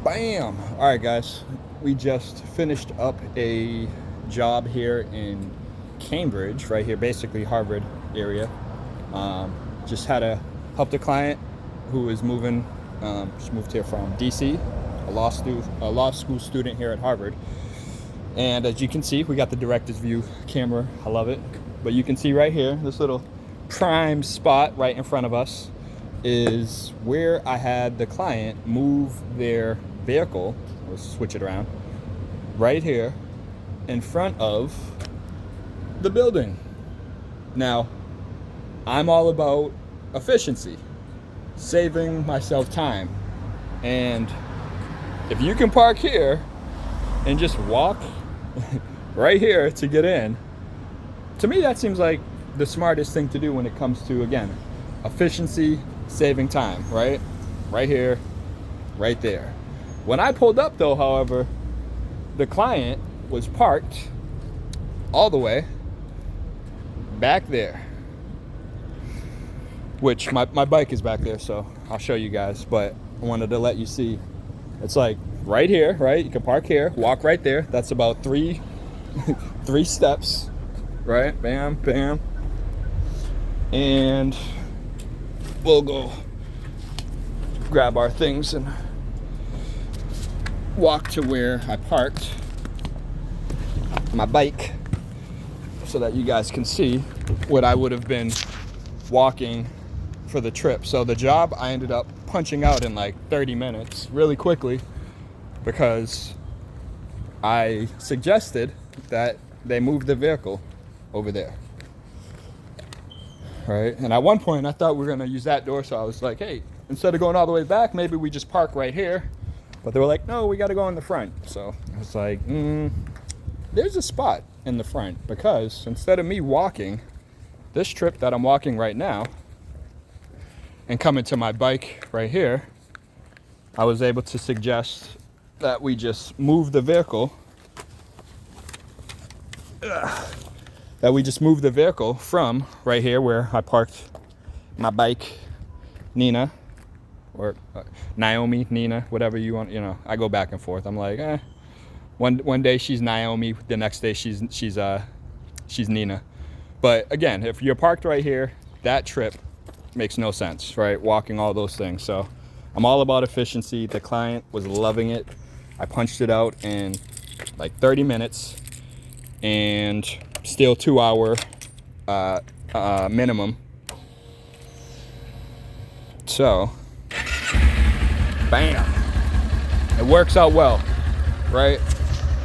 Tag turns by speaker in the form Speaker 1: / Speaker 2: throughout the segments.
Speaker 1: Bam! All right, guys. We just finished up a job here in Cambridge, right here, basically Harvard area. Just had to help the client who is moving, just moved here from DC, a law school student here at Harvard. And as you can see, we got the director's view camera. I love it. But you can see right here, this little prime spot right in front of us is where I had the client move their vehicle. Let's switch it around. Right here in front of the building. Now, I'm all about efficiency, saving myself time. And if you can park here and just walk right here to get in, to me that seems like the smartest thing to do when it comes to, again, efficiency, saving time, right? Right here, right there. When I pulled up though, however, the client was parked all the way back there, which my bike is back there, so I'll show you guys, but I wanted to let you see. It's like right here, right? You can park here, walk right there. That's about three steps, right? Bam, bam. And we'll go grab our things and walk to where I parked my bike so that you guys can see what I would have been walking for the trip. So the job I ended up punching out in like 30 minutes really quickly because I suggested that they move the vehicle over there. Right? And at one point I thought we were gonna use that door, so I was like, hey, instead of going all the way back, maybe we just park right here. But they were like, no, we gotta go in the front. So I was like, there's a spot in the front, because instead of me walking this trip that I'm walking right now and coming to my bike right here, I was able to suggest that we just move the vehicle from right here where I parked my bike, Nina, or Naomi, Nina, whatever you want. You know, I go back and forth. I'm like, one day she's Naomi, the next day she's Nina. But again, if you're parked right here, that trip makes no sense, right? Walking all those things. So I'm all about efficiency. The client was loving it. I punched it out in like 30 minutes and still 2 hour minimum. So, bam, it works out well, right?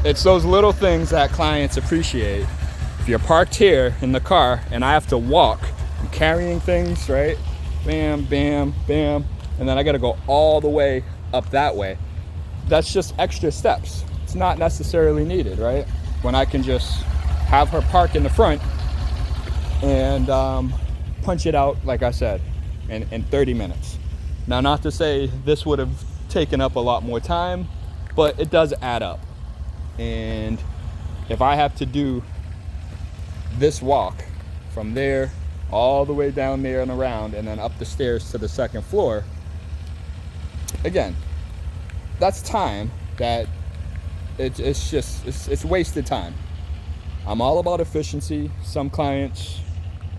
Speaker 1: It's those little things that clients appreciate. If you're parked here in the car and I have to walk, I'm carrying things, right? Bam, bam, bam. And then I got to go all the way up that way. That's just extra steps. It's not necessarily needed, right? When I can just have her park in the front and punch it out, like I said, in 30 minutes. Now, not to say this would have taken up a lot more time, but it does add up. And if I have to do this walk from there all the way down there and around and then up the stairs to the second floor, again, that's time that it's wasted time. I'm all about efficiency. Some clients,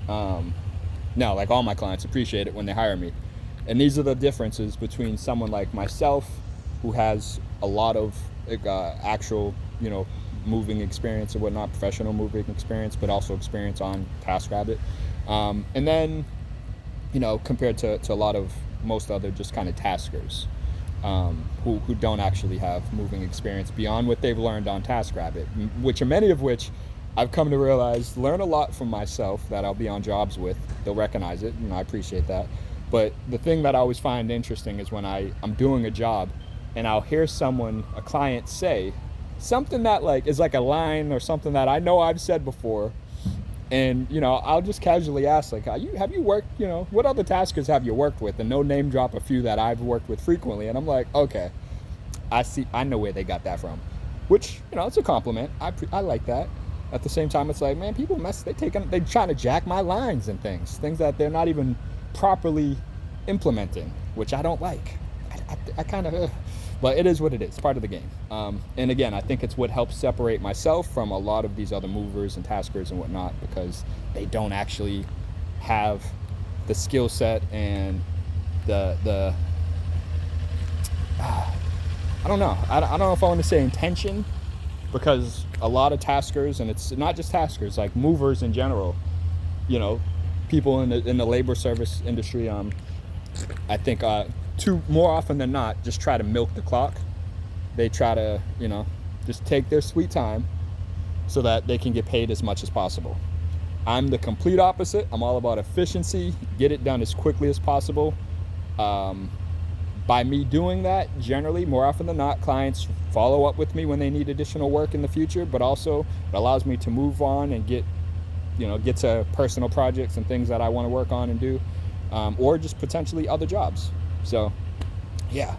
Speaker 1: no, like all my clients appreciate it when they hire me. And these are the differences between someone like myself who has a lot of actual, moving experience or whatnot, professional moving experience, but also experience on Taskrabbit. And then, compared to a lot of most other just kind of taskers who don't actually have moving experience beyond what they've learned on Taskrabbit, which are many of which I've come to realize learn a lot from myself that I'll be on jobs with. They'll recognize it, and I appreciate that. But the thing that I always find interesting is when I'm doing a job and I'll hear a client say something that is like a line or something that I know I've said before. And, I'll just casually ask, have you worked, what other taskers have you worked with? And no name drop a few that I've worked with frequently. And I'm like, okay, I know where they got that from. Which, it's a compliment. I like that. At the same time, it's like, man, people they're trying to jack my lines and things that they're not even properly implementing, which I don't like. I kind of, But it is what it is, part of the game. And again, I think it's what helps separate myself from a lot of these other movers and taskers and whatnot, because they don't actually have the skill set and the I don't know. I don't know if I want to say intention, because a lot of taskers, and it's not just taskers, like movers in general, you know, people in the labor service industry, I think more often than not, just try to milk the clock. They try to, you know, just take their sweet time so that they can get paid as much as possible. I'm the complete opposite. I'm all about efficiency, get it done as quickly as possible. By me doing that, generally, more often than not, clients follow up with me when they need additional work in the future, but also it allows me to move on and get to personal projects and things that I want to work on and do, or just potentially other jobs. So yeah,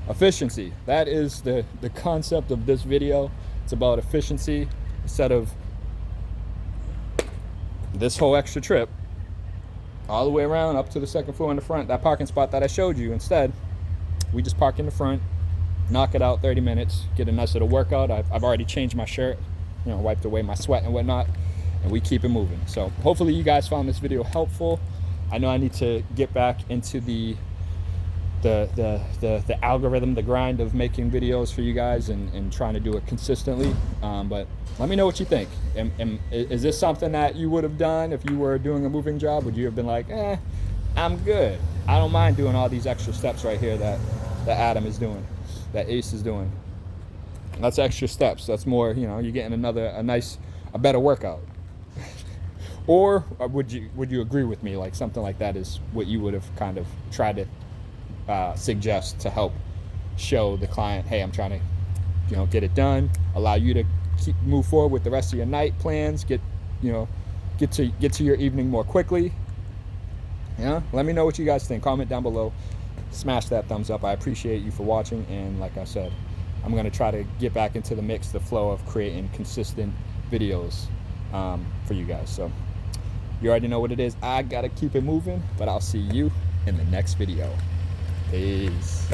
Speaker 1: efficiency. That is the concept of this video. It's about efficiency. Instead of this whole extra trip all the way around up to the second floor in the front, that parking spot that I showed you, instead we just park in the front, knock it out 30 minutes, get a nice little workout. I've already changed my shirt, you know, wiped away my sweat and whatnot, and we keep it moving. So hopefully you guys found this video helpful. I know I need to get back into the algorithm, the grind of making videos for you guys and trying to do it consistently. But let me know what you think. Is this something that you would have done if you were doing a moving job? Would you have been like, I'm good, I don't mind doing all these extra steps right here that Adam is doing, that Ace is doing? That's extra steps. That's more, you know, you're getting a better workout. Or would you agree with me, like something like that is what you would have kind of tried to suggest to help show the client, hey, I'm trying to, you know, get it done, allow you to move forward with the rest of your night plans, get to your evening more quickly. Yeah, let me know what you guys think. Comment down below, smash that thumbs up. I appreciate you for watching, and like I said, I'm going to try to get back into the mix, the flow of creating consistent videos for you guys. So you already know what it is. I gotta keep it moving, but I'll see you in the next video. Peace.